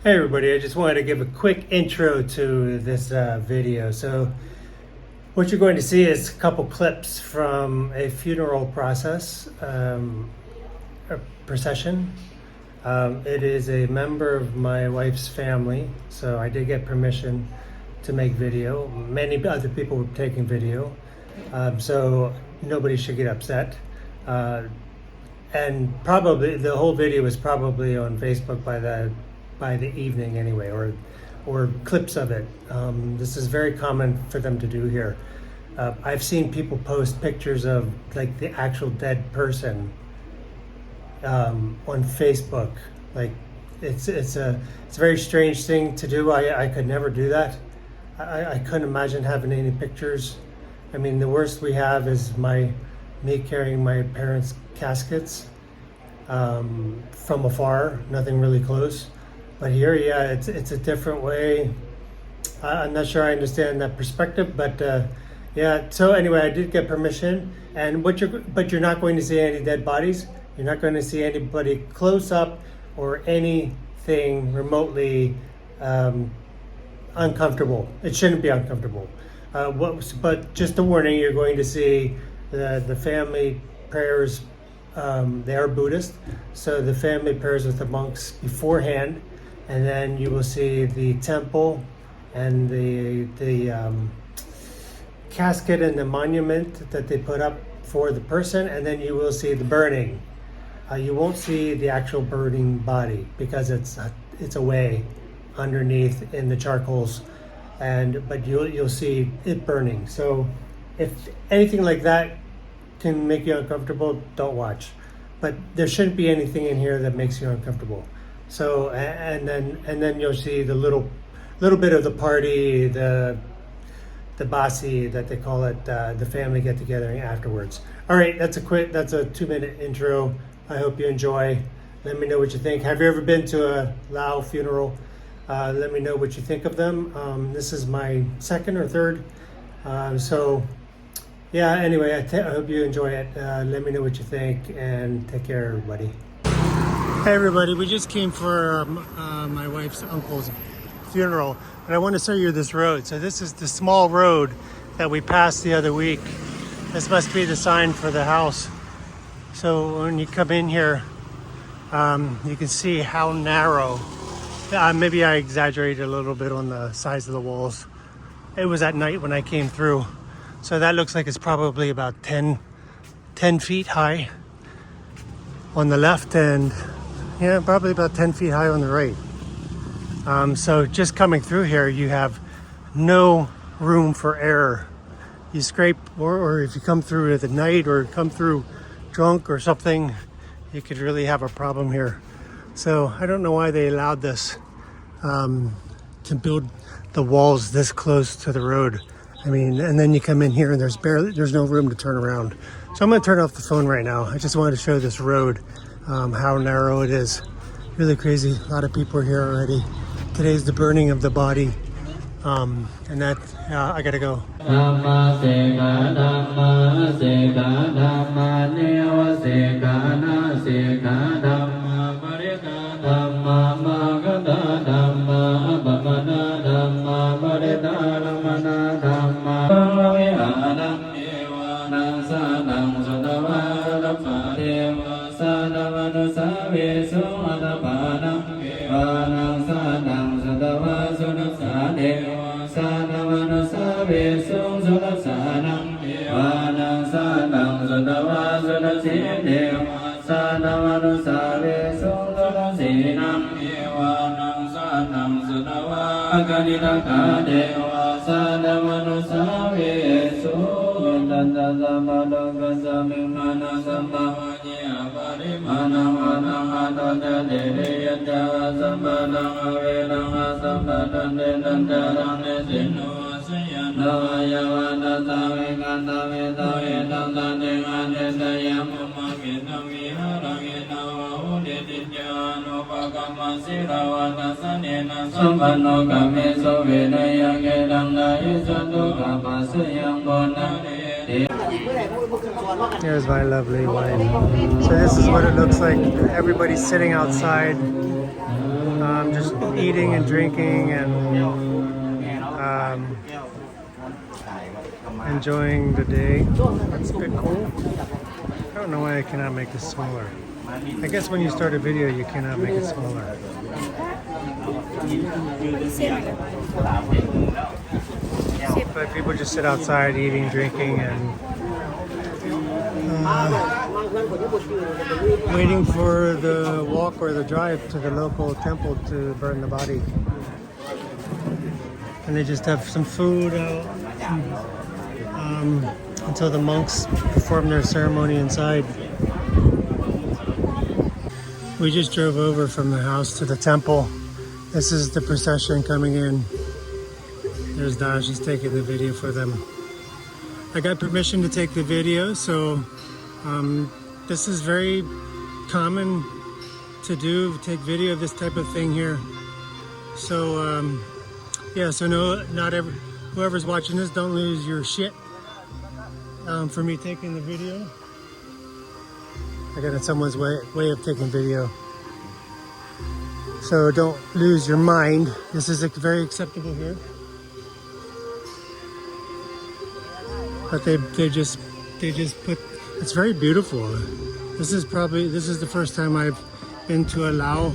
Hey everybody, I just wanted to give a quick intro to this video. So what you're going to see is a couple clips from a funeral process, a procession. It is a member of my wife's family, so I did get permission to make video. Many other people were taking video, so nobody should get upset. And probably the whole video is probably on Facebook by the evening anyway, or clips of it. This is very common for them to do here. I've seen people post pictures of like the actual dead person on Facebook. Like it's a very strange thing to do. I could never do that. I couldn't imagine having any pictures. I mean, the worst we have is me carrying my parents' caskets from afar, nothing really close. But here, yeah, it's a different way. I'm not sure I understand that perspective, but yeah. So anyway, I did get permission, and but you're not going to see any dead bodies. You're not going to see anybody close up or anything remotely uncomfortable. It shouldn't be uncomfortable. But just a warning: you're going to see the family prayers. They are Buddhist, so the family prayers with the monks beforehand. And then you will see the temple and the casket and the monument that they put up for the person, and then you will see the burning. You won't see the actual burning body because it's away underneath in the charcoals, but you'll see it burning. So if anything like that can make you uncomfortable, don't watch. But there shouldn't be anything in here that makes you uncomfortable. So and then you'll see the little bit of the party, the basi that they call it, the family get together afterwards. All right, that's a 2-minute intro. I hope you enjoy. Let me know what you think. Have you ever been to a Lao funeral? Let me know what you think of them. This is my second or third. So yeah. Anyway, I hope you enjoy it. Let me know what you think, and take care, everybody. Hey everybody, we just came for my wife's uncle's funeral, and I want to show you this road. So this is the small road that we passed the other week. This must be the sign for the house. So when you come in here, you can see how narrow. Maybe I exaggerated a little bit on the size of the walls. It was at night when I came through. So that looks like it's probably about 10 feet high on the left, and yeah, probably about 10 feet high on the right. So just coming through here, you have no room for error. You scrape, or if you come through at the night or come through drunk or something, you could really have a problem here. So I don't know why they allowed this to build the walls this close to the road. I mean, and then you come in here and there's no room to turn around. So I'm gonna turn off the phone right now. I just wanted to show this road, how narrow it is. Really crazy. A lot of people are here already. Today's the burning of the body, and that I gotta go. Here's my lovely wife. So this is what it looks like. Everybody's sitting outside, just eating and drinking and enjoying the day. That's a bit cool. I don't know why I cannot make this smaller. I guess when you start a video, you cannot make it smaller. But people just sit outside eating, drinking, and waiting for the walk or the drive to the local temple to burn the body. And they just have some food out until the monks perform their ceremony inside. We just drove over from the house to the temple. This is the procession coming in. There's Dash, he's taking the video for them. I got permission to take the video, so this is very common to do, take video of this type of thing here. So yeah, so no, not every, whoever's watching this, don't lose your shit for me taking the video. I got someone's way of taking video. So don't lose your mind. This is very acceptable here. But they just put, it's very beautiful. This is the first time I've been to a Laos.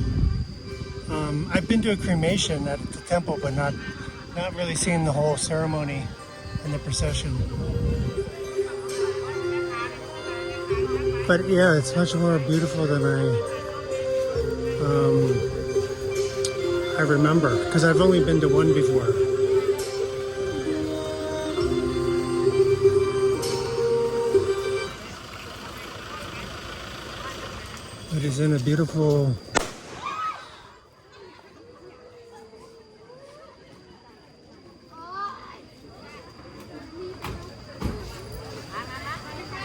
I've been to a cremation at the temple, but not really seeing the whole ceremony and the procession. But yeah, it's much more beautiful than I remember, because I've only been to one before. It is in a beautiful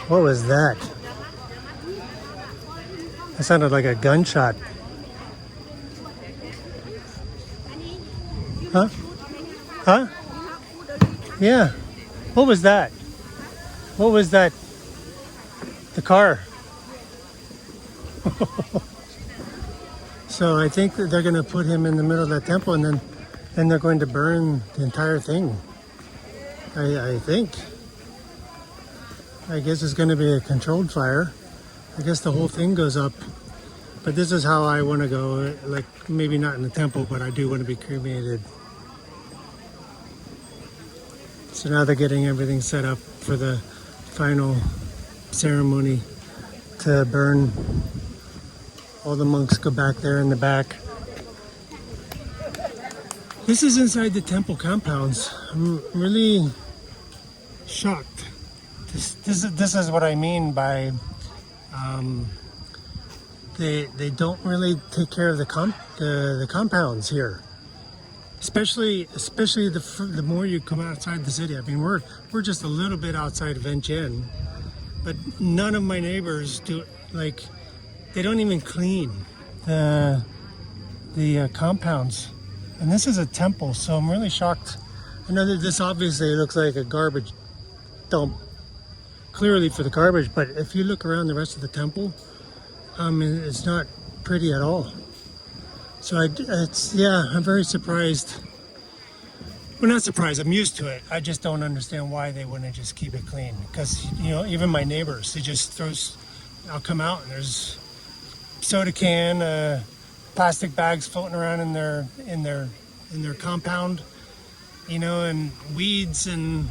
What was that? That sounded like a gunshot. Huh? Huh? Yeah. What was that? What was that? The car. So I think that they're going to put him in the middle of that temple, and then they're going to burn the entire thing. I think. I guess it's going to be a controlled fire. I guess the whole thing goes up. But this is how I want to go. Like, maybe not in the temple, but I do want to be cremated. So now they're getting everything set up for the final ceremony to burn. All the monks go back there in the back. This is inside the temple compounds. I'm really shocked. This is what I mean by they don't really take care of the compounds here. Especially the more you come outside the city. I mean, we're just a little bit outside of Vientiane, but none of my neighbors do, like, they don't even clean the compounds. And this is a temple, so I'm really shocked. I know that this obviously looks like a garbage dump, clearly for the garbage, but if you look around the rest of the temple, it's not pretty at all. So I'm very surprised. Well, not surprised, I'm used to it. I just don't understand why they wouldn't just keep it clean. Because, you know, even my neighbors, they just I'll come out and there's soda can, plastic bags floating around in their compound, you know, and weeds, and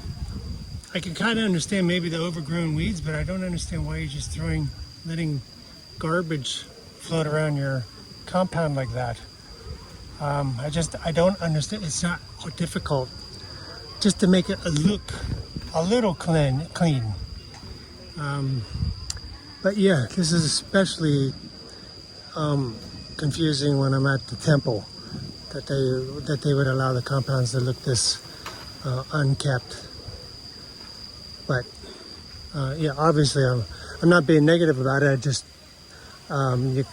I can kind of understand maybe the overgrown weeds, but I don't understand why you're just letting garbage float around your compound like that. I don't understand. It's not difficult just to make it look a little clean. But yeah, this is especially confusing when I'm at the temple, that they would allow the compounds to look this unkept. But yeah, obviously I'm not being negative about it. I just you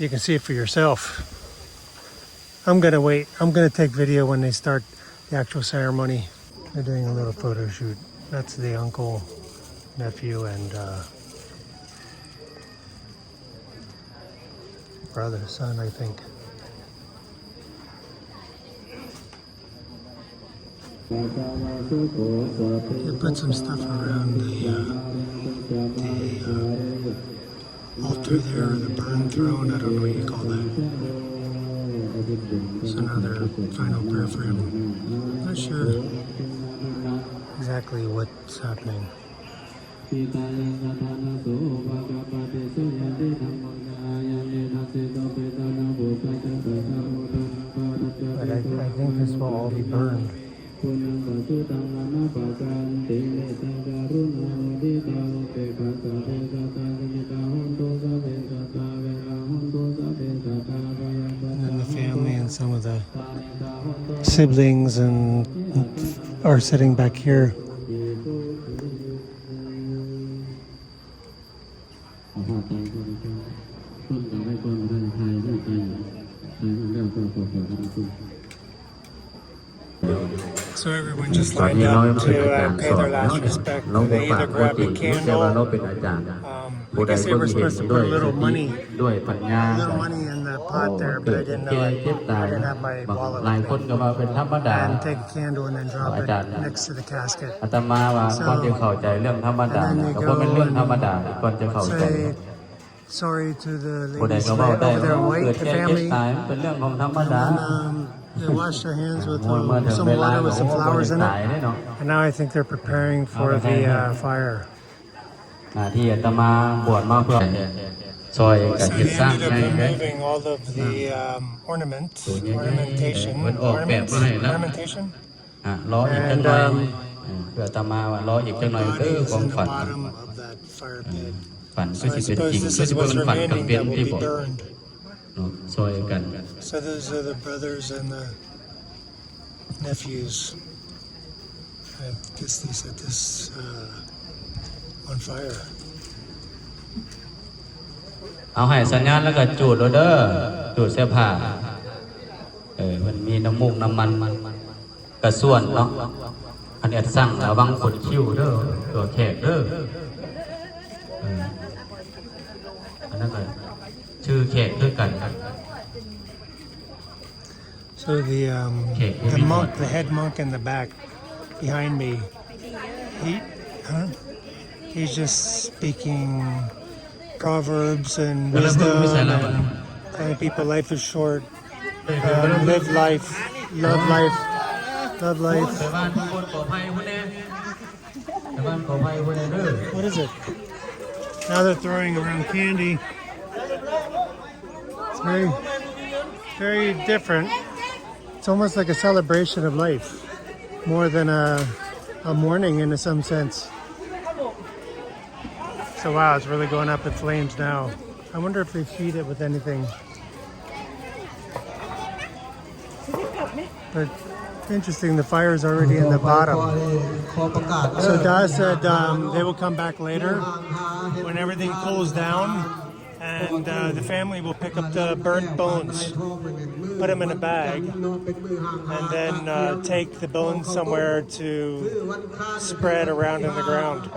can see it for yourself. I'm gonna wait. I'm gonna take video when they start the actual ceremony. They're doing a little photo shoot. That's the uncle, nephew, and brother, son, I think. They put some stuff around the altar there, the burn throne. I don't know what you call that. It's another final prayer for him. Not sure exactly what's happening. But I think this will all be burned. And the family and some of the siblings and are sitting back here. So everyone just lined up to pay their last respect. They either grab a candle. I guess they were supposed to put a little money in the pot there, but I didn't know. I didn't have my wallet with me. And take a candle and then drop it next to the casket. So, and then you go and say sorry to the ladies over there, white, the family. And then, they washed their hands with some water with some flowers in it. And now I think they're preparing for the fire. So they ended up removing all of the ornamentation. And bodies in the bottom of that fire pit. So I suppose this is what's remaining that will be burned. So those are the brothers and the nephews. I guess they set this on fire. เอาให้สัญญาณแล้วก็จูดเด้อจูดเสื้อผ้ามันมีน้ำมูกน้ำมันกระส่วนเนาะอันนี้สั่งระวังขนคิ้วเด้อตัวแขกเด้ออันนั้นก็ชื่อแขกคือกัน So the monk, the head monk in the back behind me, he's just speaking proverbs and wisdom and telling people life is short, live life, love life, love life. What is it? Now they're throwing around candy. It's very, very different. It's almost like a celebration of life, more than a mourning in some sense. So wow, it's really going up in flames now. I wonder if they feed it with anything. But interesting, the fire is already in the bottom. So Da said they will come back later when everything cools down. And the family will pick up the burnt bones, put them in a bag, and then take the bones somewhere to spread around in the ground.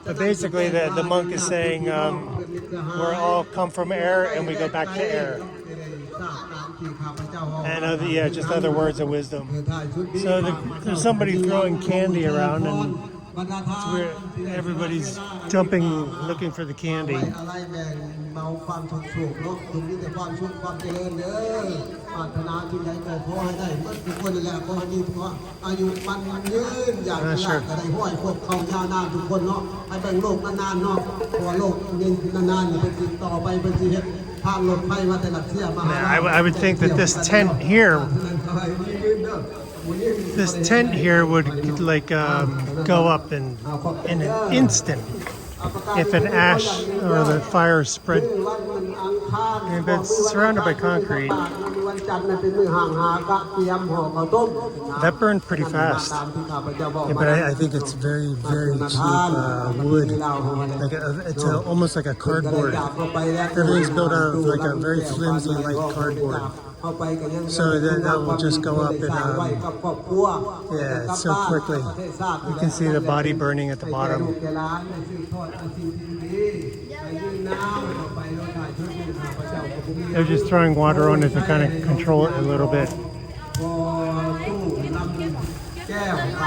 But basically the monk is saying we're all come from air and we go back to air. And just other words of wisdom. So there's somebody throwing candy around and it's weird. Everybody's jumping, looking for the candy. Not sure. I would think that this tent here would like go up in an instant if an ash or the fire spread. But it's surrounded by concrete. That burned pretty fast. Yeah, but I think it's very, very cheap wood. Like it's almost like a cardboard. Everything's built out of like a very flimsy, light cardboard. So that will just go up and so quickly. You can see the body burning at the bottom. They're just throwing water on it to kind of control it a little bit.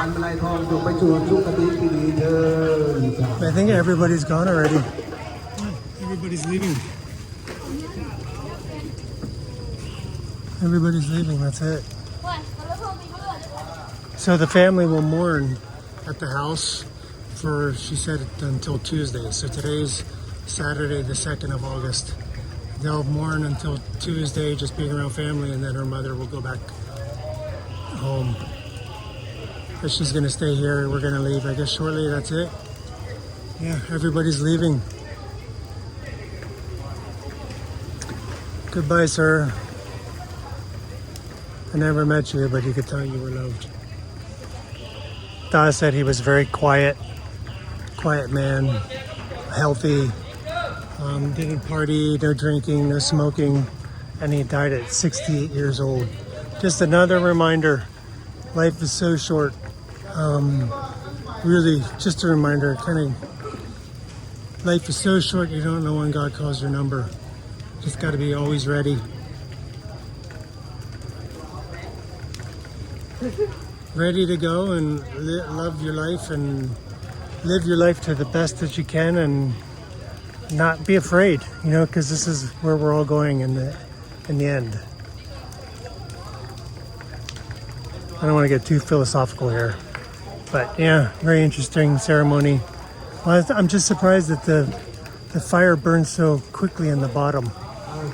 I think everybody's gone already. Everybody's leaving. Everybody's leaving, that's it. So the family will mourn at the house for, she said, until Tuesday. So today's Saturday, the 2nd of August. They'll mourn until Tuesday, just being around family, and then her mother will go back home. But she's gonna stay here. We're gonna leave, I guess, shortly. That's it. Yeah, everybody's leaving. Goodbye, sir. I never met you, but you could tell you were loved. Da said he was very quiet man, healthy, didn't party, no drinking, no smoking, and he died at 68 years old. Just another reminder, life is so short. Really, just a reminder, life is so short, you don't know when God calls your number. Just got to be always ready. Ready to go and love your life and live your life to the best that you can and not be afraid, because this is where we're all going in the end. I don't want to get too philosophical here, but yeah, very interesting ceremony. Well, I'm just surprised that the fire burns so quickly in the bottom.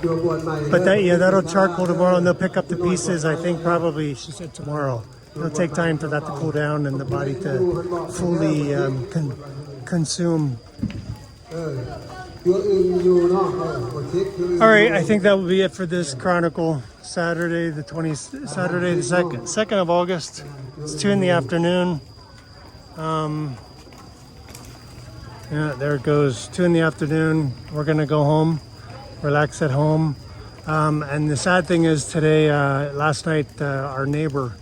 But that'll charcoal tomorrow and they'll pick up the pieces, I think probably, she said tomorrow. It'll take time for that to cool down and the body to fully consume. All right, I think that will be it for this chronicle. Saturday the 2nd of August. It's 2 in the afternoon. Yeah, there it goes. 2 in the afternoon. We're gonna go home, relax at home. And the sad thing is today, last night, our neighbor,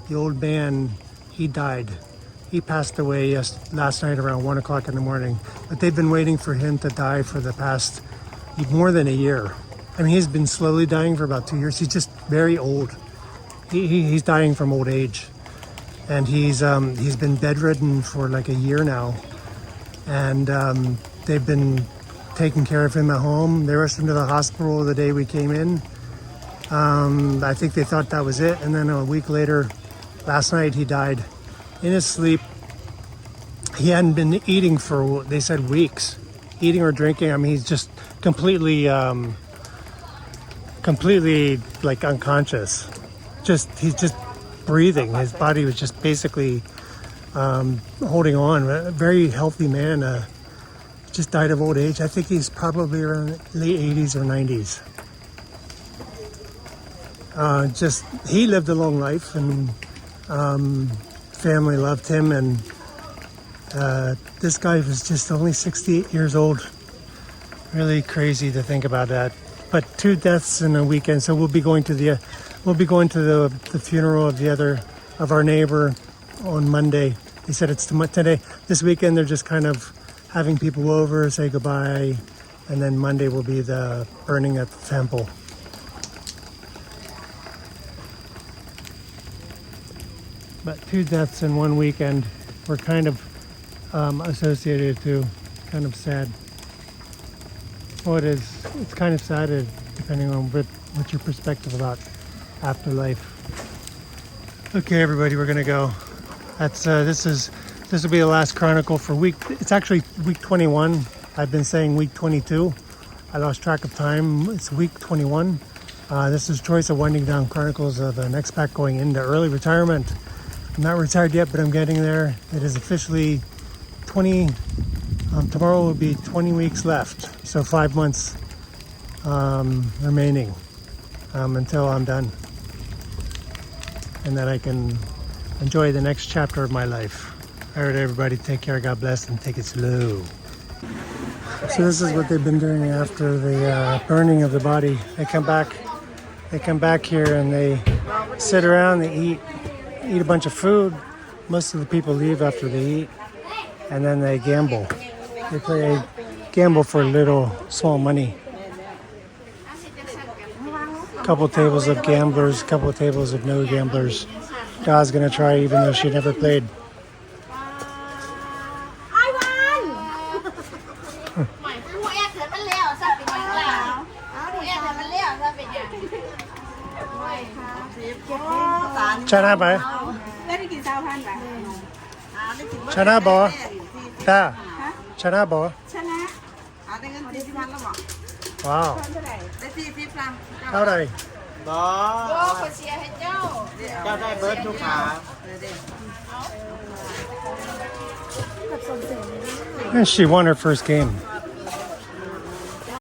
the old man, he died. He passed away last night around 1 o'clock in the morning. But they've been waiting for him to die for the past more than a year. I mean, he's been slowly dying for about 2 years. He's just very old. He's dying from old age. And he's been bedridden for like a year now. And they've been taking care of him at home. They rushed him to the hospital the day we came in. I think they thought that was it. And then a week later, last night, he died in his sleep. He hadn't been eating for, they said, weeks. Eating or drinking. I mean, he's just completely like unconscious. He's just breathing. His body was just basically holding on. A very healthy man. Just died of old age. I think he's probably around late 80s or 90s. He lived a long life and family loved him, and this guy was just only 68 years old. Really crazy to think about that. But 2 deaths in a weekend, so we'll be going to the funeral of our neighbor on Monday. They said it's today. This weekend they're just kind of having people over, say goodbye, and then Monday will be the burning at the temple. But 2 deaths in one weekend were kind of associated to kind of sad. Well, it's kind of sad depending on what's your perspective about afterlife. Okay, everybody, we're gonna go. This will be the last chronicle for it's actually week 21. I've been saying week 22. I lost track of time. It's week 21. This is Choice of Winding Down Chronicles of an expat going into early retirement. I'm not retired yet, but I'm getting there. It is officially 20. Tomorrow will be 20 weeks left. So 5 months remaining until I'm done. And then I can enjoy the next chapter of my life. All right, everybody, take care. God bless, and take it slow. So this is what they've been doing after the burning of the body. They come back here and they sit around, they eat a bunch of food. Most of the people leave after they eat, and then they gamble. They play a gamble for little small money. Couple tables of gamblers, couple tables of no gamblers. God's gonna try, even though she never played. หมายผู้แอบเถิดมันเลี้ยวซะเป็นอย่างไรผู้แอบเถิดมันเลี้ยวซะเป็นอย่าง ชนะไป ได้กินเช้าพันป่ะ ชนะบอตาชนะบอ ชนะ ได้เงิน40,000แล้วบอก ว้าว เท่าไหร่ ได้40ล้าน เท่าไหร่ โอ้คนเชียร์ให้เจ้า เจ้าได้เบิร์ดทุกขา And she won her first game.